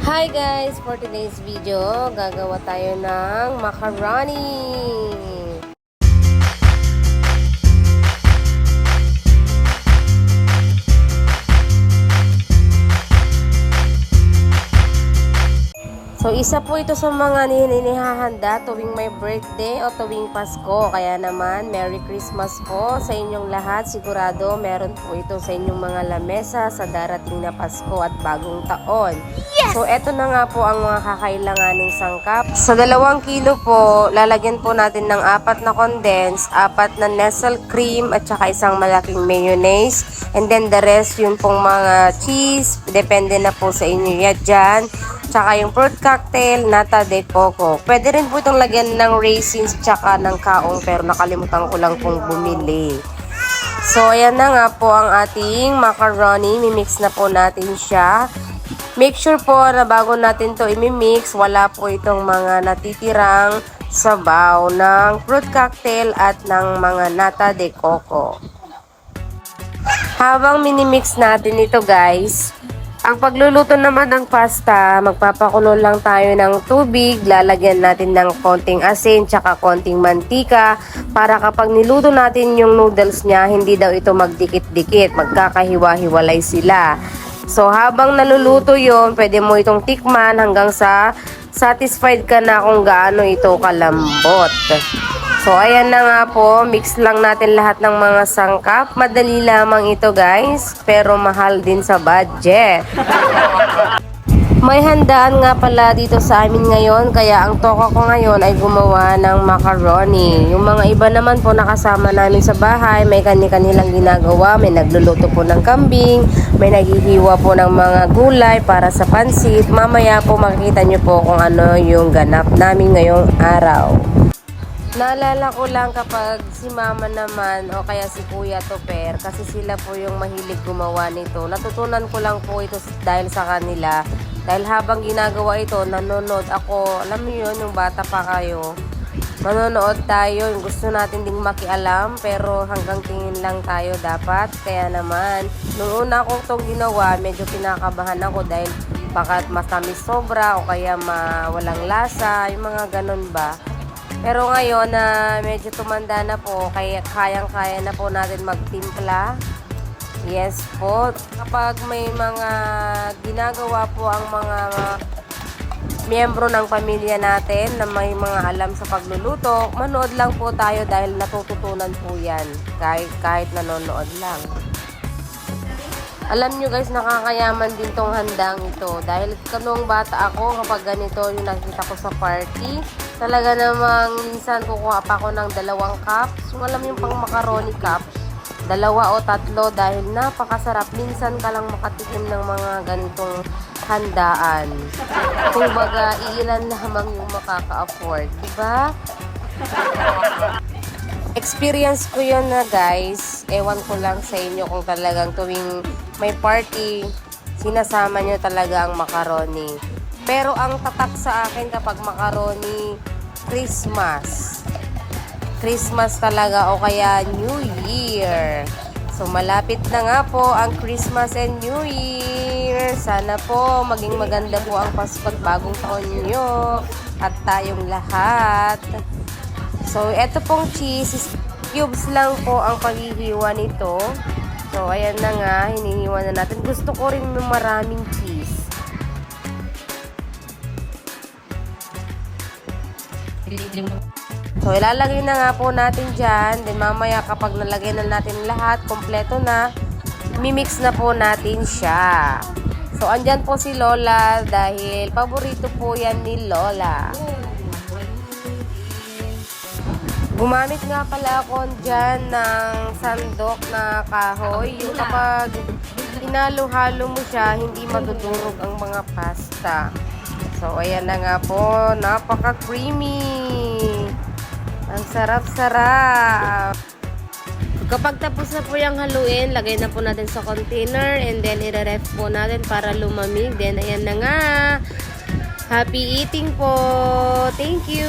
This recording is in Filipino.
Hi guys! For today's video, gagawa tayo ng macaroni. So, isa po ito sa mga inihahanda tuwing may birthday o tuwing Pasko. Kaya naman, Merry Christmas po sa inyong lahat. Sigurado, meron po ito sa inyong mga lamesa sa darating na Pasko at bagong taon. Yes! So, eto na nga po ang mga kakailanganing sangkap. Sa 2 kilo po, lalagyan po natin ng 4 na condensed, 4 na Nestle cream, at saka isang malaking mayonnaise. And then, the rest, yun pong mga cheese. Depende na po sa inyo yan dyan. Tsaka yung fruit cocktail, nata de coco. Pwede rin po itong lagyan ng raisins tsaka ng kaong, pero nakalimutan ko lang pong bumili. So, ayan na nga po ang ating macaroni. Mimix na po natin siya. Make sure po na bago natin to imimix, wala po itong mga natitirang sabaw ng fruit cocktail at ng mga nata de coco. Habang minimix natin ito guys, ang pagluluto naman ng pasta, magpapakulo lang tayo ng tubig, lalagyan natin ng konting asin, tsaka konting mantika, para kapag niluto natin yung noodles niya, hindi daw ito magdikit-dikit, magkakahiwa-hiwalay sila. So habang naluluto yon, pwede mo itong tikman hanggang sa satisfied ka na kung gaano ito kalambot. So, ayan na nga po. Mix lang natin lahat ng mga sangkap. Madali lamang ito, guys. Pero mahal din sa budget. May handaan nga pala dito sa amin ngayon. Kaya ang toka ko ngayon ay gumawa ng macaroni. Yung mga iba naman po nakasama namin sa bahay. May kani-kanilang ginagawa. May nagluluto po ng kambing. May naghihiwa po ng mga gulay para sa pansit. Mamaya po makikita nyo po kung ano yung ganap namin ngayong araw. Naalala ko lang kapag si mama naman o kaya si kuya Toper, kasi sila po yung mahilig gumawa nito. Natutunan ko lang po ito dahil sa kanila. Dahil habang ginagawa ito, nanonood ako. Alam mo yun, yung bata pa kayo. Manonood tayo, yung gusto natin ding makialam, pero hanggang tingin lang tayo dapat. Kaya naman, nung una kong itong ginawa, medyo kinakabahan ako dahil baka matamis sobra o kaya walang lasa, yung mga ganun ba. Pero ngayon na medyo tumanda na po, kaya kayang-kaya na po natin magtimpla. Yes po. Kapag may mga ginagawa po ang mga miyembro ng pamilya natin na may mga alam sa pagluluto, manood lang po tayo dahil natututunan po yan kahit nanonood lang. Alam nyo guys, nakakayaman din tong handang ito. Dahil kanong bata ako, kapag ganito yung nakita ko sa party, talaga namang minsan kukuha pa ako ng 2 cups. Yung alam yung pang macaroni cups, 2 o 3 dahil napakasarap. Minsan ka lang makatikim ng mga ganitong handaan. Kung baga, iilan lamang yung makaka-afford. Diba? Experience ko yun na guys. Ewan ko lang sa inyo kung talagang tuwing may party, sinasama nyo talaga ang macaroni. Pero ang tatak sa akin kapag macaroni, Christmas. Christmas talaga o kaya New Year. So malapit na nga po ang Christmas and New Year. Sana po maging maganda po ang Pasko at bagong taon nyo at tayong lahat. So eto pong cheese cubes lang po ang paghihiwa nito. So, ayan na nga, hinihiwa na natin. Gusto ko rin ng maraming cheese. So, ilalagay na nga po natin dyan. Then, mamaya kapag nalagay na natin lahat, kompleto na, mimix na po natin siya. So, andyan po si Lola dahil paborito po yan ni Lola. Gumamit nga pala ako dyan ng sandok na kahoy. Yung kapag hinalo-halo mo siya, hindi madudurog ang mga pasta. So, ayan na nga po. Napaka-creamy. Ang sarap-sarap. Kapag tapos na po yung haluin, lagay na po natin sa container and then i-ref po natin para lumamig. Then, ayan na nga. Happy eating po. Thank you.